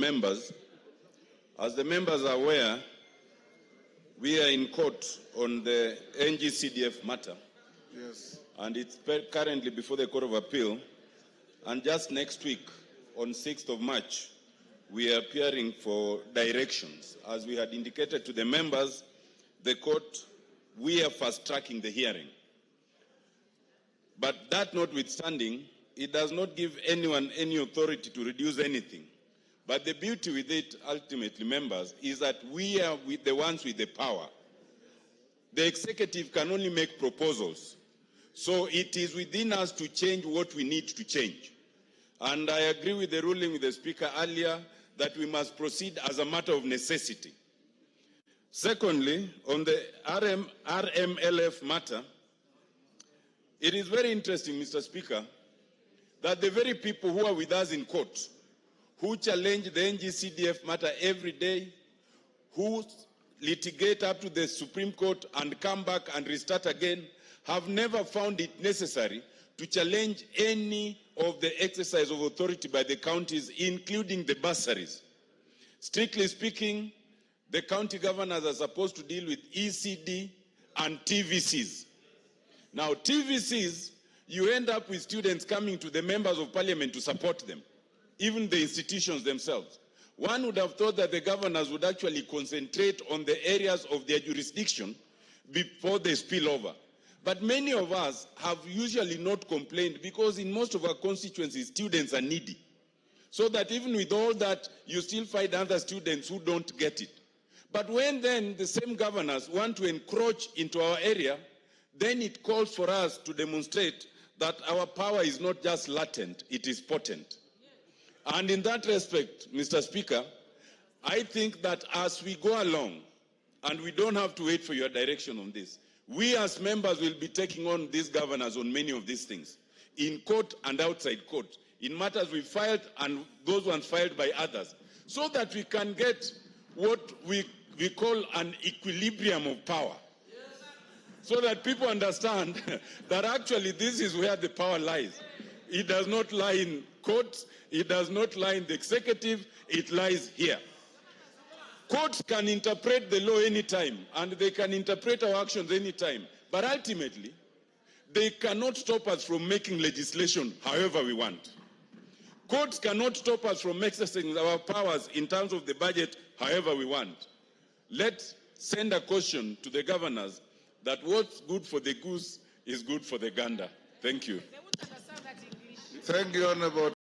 members, as the members are aware, we are in court on the NGCDF matter. Yes. And it's currently before the Court of Appeal. And just next week, on 6th of March, we are appearing for directions. As we had indicated to the members, the court, we are fast-tracking the hearing. But that notwithstanding, it does not give anyone any authority to reduce anything. But the beauty with it, ultimately, members, is that we are the ones with the power. The executive can only make proposals. So it is within us to change what we need to change. And I agree with the ruling with the Speaker earlier that we must proceed as a matter of necessity. Secondly, on the RMLF matter, it is very interesting, Mr. Speaker, that the very people who are with us in court, who challenge the NGCDF matter every day, who litigate up to the Supreme Court and come back and restart again, have never found it necessary to challenge any of the exercise of authority by the counties, including the bursaries. Strictly speaking, the county governors are supposed to deal with ECD and TVCs. Now, TVCs, you end up with students coming to the members of parliament to support them, even the institutions themselves. One would have thought that the governors would actually concentrate on the areas of their jurisdiction before they spill over. But many of us have usually not complained because in most of our constituencies, students are needy. So that even with all that, you still find other students who don't get it. But when then the same governors want to encroach into our area, then it calls for us to demonstrate that our power is not just latent, it is potent. And in that respect, Mr. Speaker, I think that as we go along, and we don't have to wait for your direction on this, we as members will be taking on these governors on many of these things, in court and outside court, in matters we filed and those ones filed by others, so that we can get what we call an equilibrium of power. So that people understand that actually this is where the power lies. It does not lie in courts, it does not lie in the executive, it lies here. Courts can interpret the law anytime, and they can interpret our actions anytime. But ultimately, they cannot stop us from making legislation however we want. Courts cannot stop us from exercising our powers in terms of the budget however we want. Let's send a caution to the governors that what's good for the goose is good for the gander. Thank you. Thank you, Honorable.